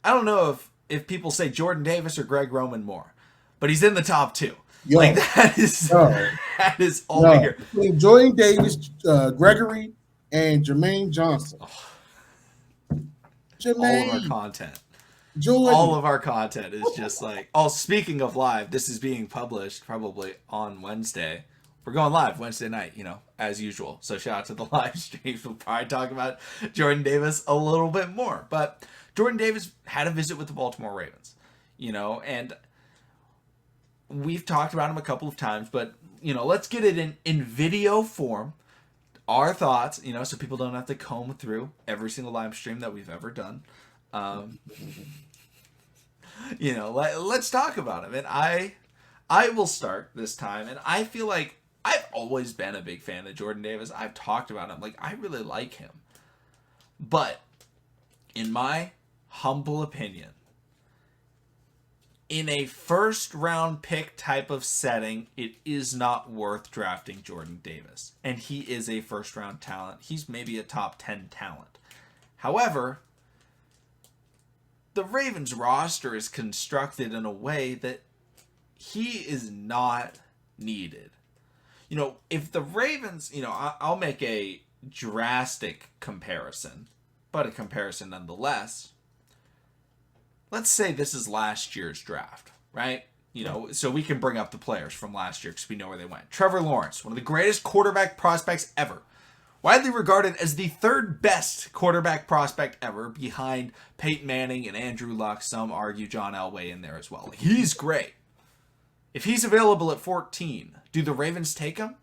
I don't know if people say Jordan Davis or Greg Roman more, but he's in the top two. Yo, Like that is no, that is all we no. hear. Between Jordan Davis, Gregory, and Jermaine Johnson. All of our Jermaine, content. All Jordan. of our content is just like, oh, speaking of live, this is being published probably on Wednesday. We're going live Wednesday night, as usual. So shout out to the live streams. We'll probably talk about Jordan Davis a little bit more. But Jordan Davis had a visit with the Baltimore Ravens, and we've talked about him a couple of times, but, let's get it in video form. Our thoughts, so people don't have to comb through every single live stream that we've ever done. Let's talk about him. And I will start this time. And I feel like I've always been a big fan of Jordan Davis. I've talked about him. Like, I really like him. But in my humble opinion, in a first round pick type of setting, it is not worth drafting Jordan Davis. And he is a first round talent. He's maybe a top 10 talent. However, the Ravens roster is constructed in a way that he is not needed. If the Ravens, I'll make a drastic comparison, but a comparison nonetheless. Let's say this is last year's draft, right? So we can bring up the players from last year because we know where they went. Trevor Lawrence, one of the greatest quarterback prospects ever. Widely regarded as the third best quarterback prospect ever, behind Peyton Manning and Andrew Luck. Some argue John Elway in there as well. He's great. If he's available at 14, do the Ravens take him?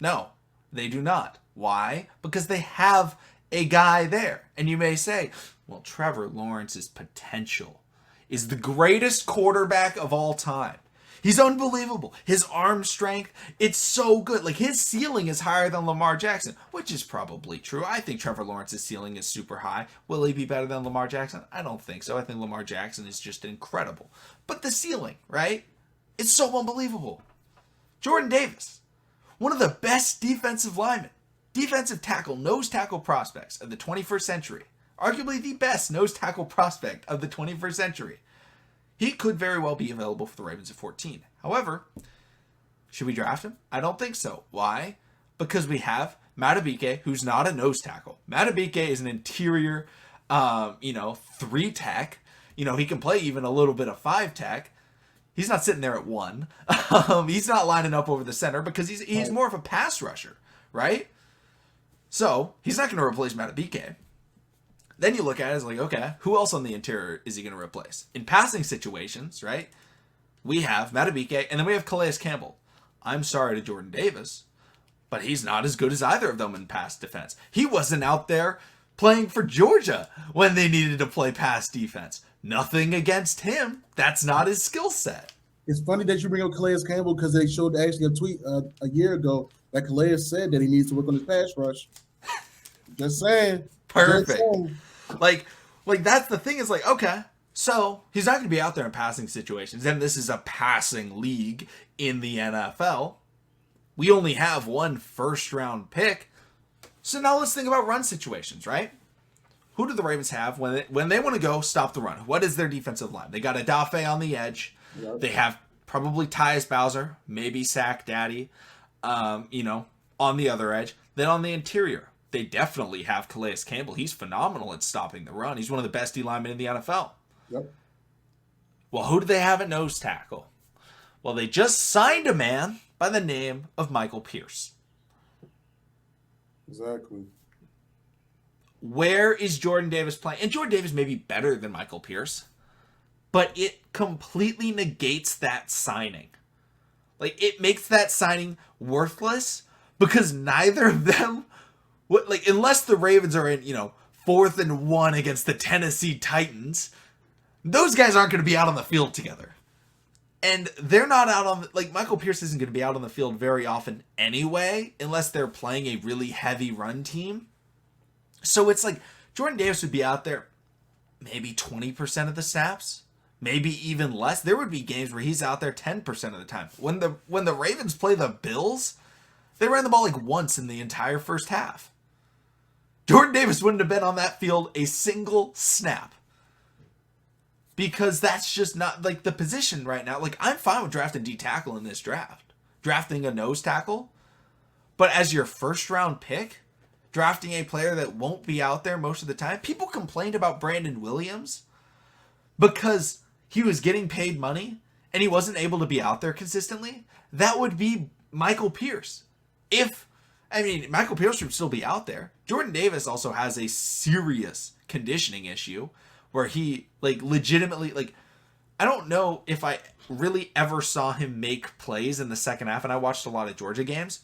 No, they do not. Why? Because they have a guy there. And you may say, well, Trevor Lawrence's potential is the greatest quarterback of all time. He's unbelievable. His arm strength, it's so good. Like, his ceiling is higher than Lamar Jackson, which is probably true. I think Trevor Lawrence's ceiling is super high. Will he be better than Lamar Jackson? I don't think so. I think Lamar Jackson is just incredible. But the ceiling, right? It's so unbelievable. Jordan Davis, one of the best defensive linemen, defensive tackle, nose tackle prospects of the 21st century. Arguably the best nose tackle prospect of the 21st century. He could very well be available for the Ravens at 14. However, should we draft him? I don't think so. Why? Because we have Madubuike, who's not a nose tackle. Madubuike is an interior, 3 tech. He can play even a little bit of 5 tech. He's not sitting there at 1. He's not lining up over the center because he's more of a pass rusher, right? So he's not going to replace Madubuike. Then you look at it as like, okay, who else on the interior is he going to replace? In passing situations, right, we have Madubuike, and then we have Calais Campbell. I'm sorry to Jordan Davis, but he's not as good as either of them in pass defense. He wasn't out there playing for Georgia when they needed to play pass defense. Nothing against him. That's not his skill set. It's funny that you bring up Calais Campbell because they showed actually a tweet a year ago that Calais said that he needs to work on his pass rush. Just saying. Perfect. Just saying. Like that's the thing, is like, okay, so he's not going to be out there in passing situations, and this is a passing league in the NFL. We only have one first round pick. So now let's think about run situations, right? Who do the Ravens have when they want to go stop the run? What is their defensive line? They got Adafe on the edge. Yep. They have probably Tyus Bowser, maybe Sack Daddy, on the other edge. Then on the interior, they definitely have Calais Campbell. He's phenomenal at stopping the run. He's one of the best D linemen in the NFL. Yep. Well, who do they have at nose tackle? Well, they just signed a man by the name of Michael Pierce. Exactly. Where is Jordan Davis playing? And Jordan Davis may be better than Michael Pierce, but it completely negates that signing. Like, it makes that signing worthless because neither of them, unless the Ravens are in, 4th and 1 against the Tennessee Titans, those guys aren't going to be out on the field together. And they're not out on, Michael Pierce isn't going to be out on the field very often anyway, unless they're playing a really heavy run team. So it's like, Jordan Davis would be out there maybe 20% of the snaps, maybe even less. There would be games where he's out there 10% of the time. When the Ravens play the Bills, they ran the ball once in the entire first half. Jordan Davis wouldn't have been on that field a single snap. because that's just not like the position right now. Like I'm fine with drafting D tackle in this draft, drafting a nose tackle, but as your first round pick, drafting a player that won't be out there most of the time. People complained about Brandon Williams because he was getting paid money and he wasn't able to be out there consistently. That would be Michael Pierce. Michael Pierce should still be out there. Jordan Davis also has a serious conditioning issue where he legitimately I don't know if I really ever saw him make plays in the second half, and I watched a lot of Georgia games.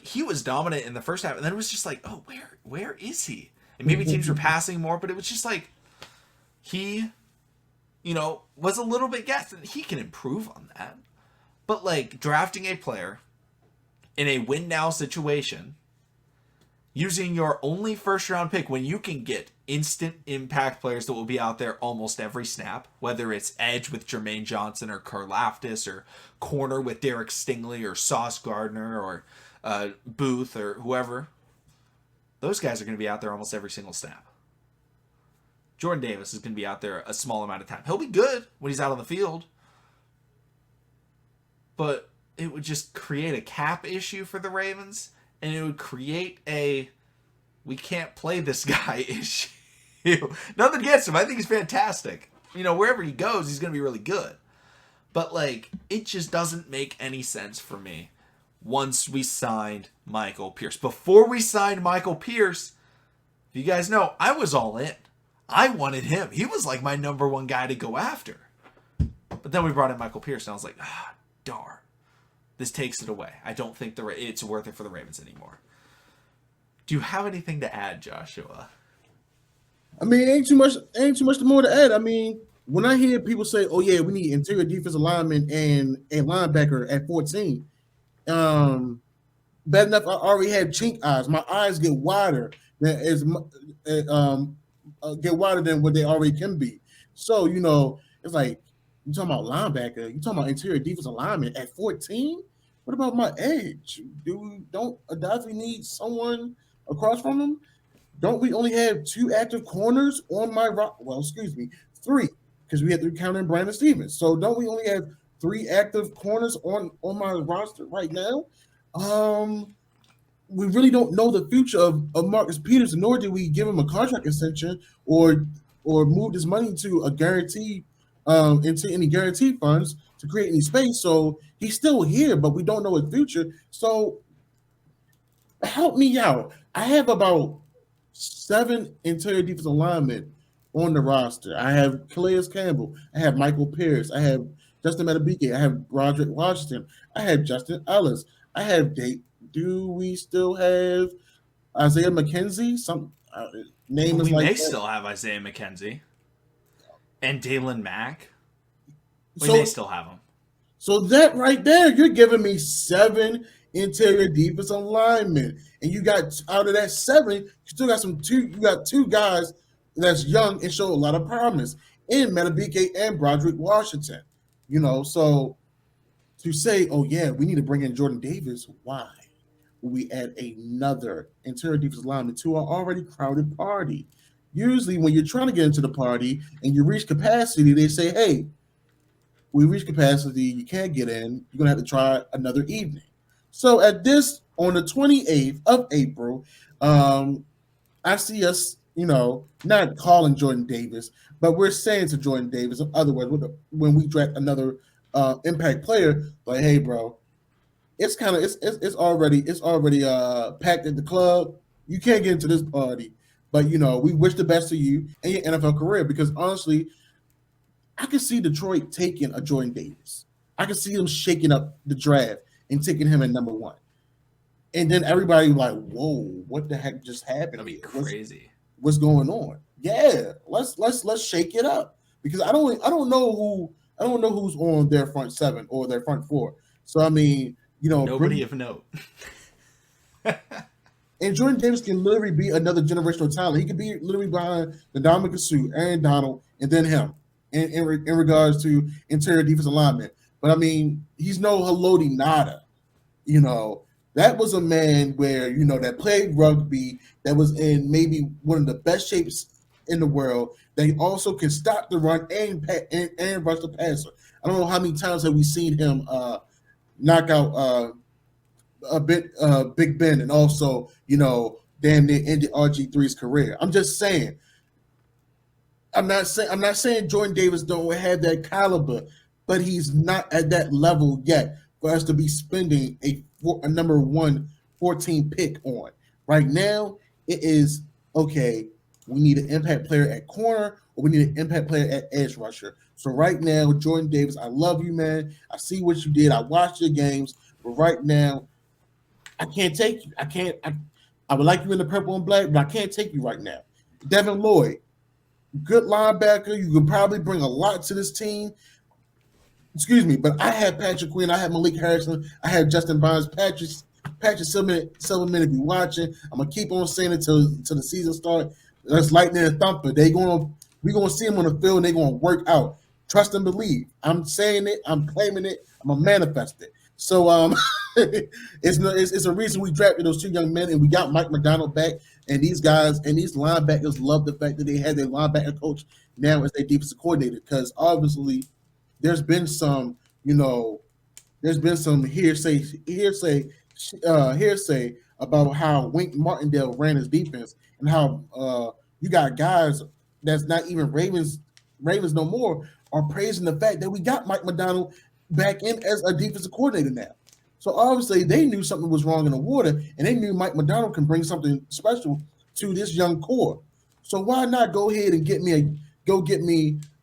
He was dominant in the first half, and then it was just oh, where is he? And maybe teams were passing more, but it was just he, was a little bit gassed, and he can improve on that. But drafting a player in a win now situation, using your only first round pick when you can get instant impact players that will be out there almost every snap, whether it's edge with Jermaine Johnson or Karlaftis or corner with Derek Stingley or Sauce Gardner or Booth or whoever, those guys are going to be out there almost every single snap. Jordan Davis is going to be out there a small amount of time. He'll be good when he's out on the field, but it would just create a cap issue for the Ravens, and it would create a we can't play this guy issue. Nothing against him. I think he's fantastic. Wherever he goes, he's going to be really good. But it just doesn't make any sense for me once we signed Michael Pierce. Before we signed Michael Pierce, if you guys know, I was all in. I wanted him. He was my number one guy to go after. But then we brought in Michael Pierce, and I was darn. This takes it away. I don't think it's worth it for the Ravens anymore. Do you have anything to add, Joshua? Ain't too much more to add. When I hear people say, "Oh yeah, we need interior defensive lineman and a linebacker at 14," bad enough I already had chink eyes. My eyes get wider than what they already can be. So it's you talking about linebacker, you talking about interior defensive lineman at 14. What about my edge? Don't Adafi need someone across from him? Don't we only have 2 active corners on my well, excuse me, 3, because we had 3 counting Brandon Stevens. So don't we only have 3 active corners on my roster right now? We really don't know the future of Marcus Peters, nor do we give him a contract extension or move this money into a guarantee into any guarantee funds to create any space. So he's still here, but we don't know his future. So help me out. I have about 7 interior defensive linemen on the roster. I have Calais Campbell. I have Michael Pierce. I have Justin Matabike. I have Roderick Washington. I have Justin Ellis. I have Do we still have Isaiah McKenzie? Some name is we like may that. Still have Isaiah McKenzie and Dalen Mack. We may still have him. So that right there, you're giving me 7 interior defensive linemen, and you got out of that 7, you still got You got 2 guys that's young and show a lot of promise in Matabike and Broderick Washington. So to say, oh yeah, we need to bring in Jordan Davis. Why? We add another interior defensive lineman to our already crowded party. Usually, when you're trying to get into the party and you reach capacity, they say, "Hey, we reached capacity. You can't get in. You're gonna have to try another evening." So on the 28th of April, I see us, not calling Jordan Davis, but we're saying to Jordan Davis, in other words, when we draft another impact player, like, hey, bro, it's already packed at the club. You can't get into this party, but we wish the best to you and your NFL career, because honestly, I can see Detroit taking a Jordan Davis. I can see them shaking up the draft and taking him at number 1, and then everybody like, whoa, what the heck just happened? That'd be crazy. What's going on? Yeah, let's shake it up, because I don't know who's on their front 7 or their front 4. So nobody of note. And Jordan Davis can literally be another generational talent. He could be literally behind the Dominic Sue, Aaron Donald, and then him in regards to interior defensive alignment. But he's no Haloti Nada. That was a man where that played rugby, that was in maybe one of the best shapes in the world that also can stop the run and rush the passer. I don't know how many times have we seen him knock out a bit Big Ben and also damn near ended RG3's career. I'm just saying. I'm not saying Jordan Davis don't have that caliber, but he's not at that level yet for us to be spending a number 114 pick on. Right now, it is okay. We need an impact player at corner, or we need an impact player at edge rusher. So right now, Jordan Davis, I love you, man. I see what you did. I watched your games, but right now, I can't take you. I can't. I would like you in the purple and black, but I can't take you right now. Devin Lloyd, good linebacker. You can probably bring a lot to this team. Excuse me, but I had Patrick Queen, I had Malik Harrison, I had Justin Barnes, Patrick Silverman. If you're watching, I'm gonna keep on saying it till the season starts. That's lightning and thumper. We gonna see them on the field and they're gonna work out. Trust and believe. I'm saying it, I'm claiming it, I'm gonna manifest it. So it's a reason we drafted those two young men and we got Mike McDonald back. And these guys and these linebackers love the fact that they had their linebacker coach now as their defensive coordinator, because obviously there's been some, hearsay about how Wink Martindale ran his defense and how you got guys that's not even Ravens no more are praising the fact that we got Mike McDonald back in as a defensive coordinator now. So obviously they knew something was wrong in the water, and they knew Mike McDonald can bring something special to this young core. So why not go ahead and get me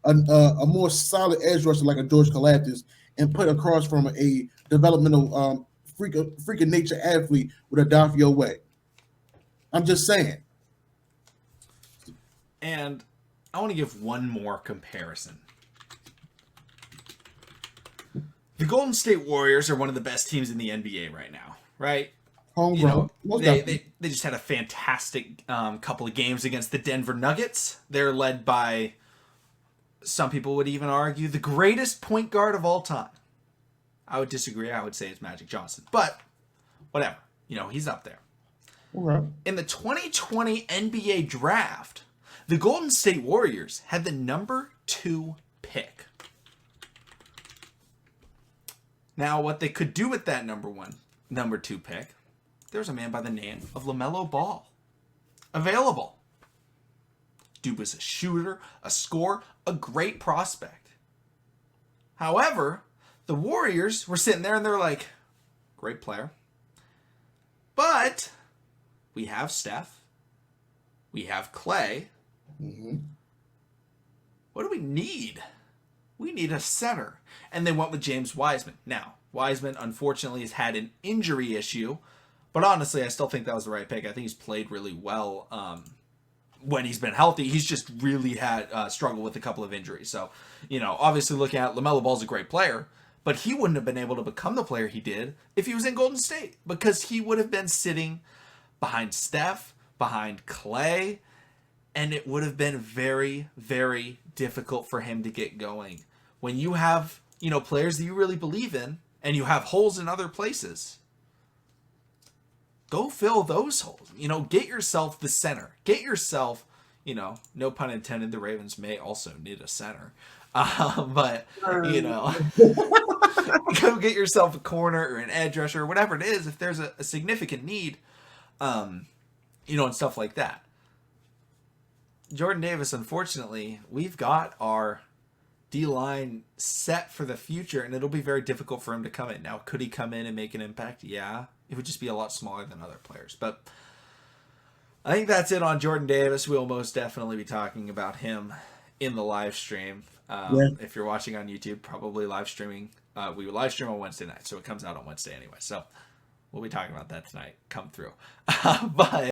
a more solid edge rusher like a George Kalafdis and put across from a developmental freak of nature athlete with a Dafio way. I'm just saying. And I want to give one more comparison. The Golden State Warriors are one of the best teams in the NBA right now, right? Homegrown. They just had a fantastic couple of games against the Denver Nuggets. They're led by, some people would even argue, the greatest point guard of all time. I would disagree. I would say it's Magic Johnson. But whatever. He's up there. Right. In the 2020 NBA draft, the Golden State Warriors had the number 2 pick. Now, what they could do with that number 2 pick, there's a man by the name of LaMelo Ball available. Dude was a shooter, a scorer, a great prospect. However, the Warriors were sitting there and they're like, great player. But we have Steph. We have Clay. Mm-hmm. What do we need? We need a center. And they went with James Wiseman. Now, Wiseman, unfortunately, has had an injury issue. But honestly, I still think that was the right pick. I think he's played really well when he's been healthy. He's just really had struggled with a couple of injuries. So, obviously looking at LaMelo Ball's a great player. But he wouldn't have been able to become the player he did if he was in Golden State. Because he would have been sitting behind Steph, behind Clay. And it would have been very, very difficult for him to get going. When you have, players that you really believe in, and you have holes in other places, go fill those holes. Get yourself the center. Get yourself, no pun intended, the Ravens may also need a center. But, go get yourself a corner or an edge rusher or whatever it is if there's a significant need, and stuff like that. Jordan Davis, unfortunately, we've got our D-line set for the future, and it'll be very difficult for him to come in. Now, could he come in and make an impact? Yeah. It would just be a lot smaller than other players. But I think that's it on Jordan Davis. We'll most definitely be talking about him in the live stream. If you're watching on YouTube, probably live streaming. We will live stream on Wednesday night, so it comes out on Wednesday anyway. So we'll be talking about that tonight. Come through. But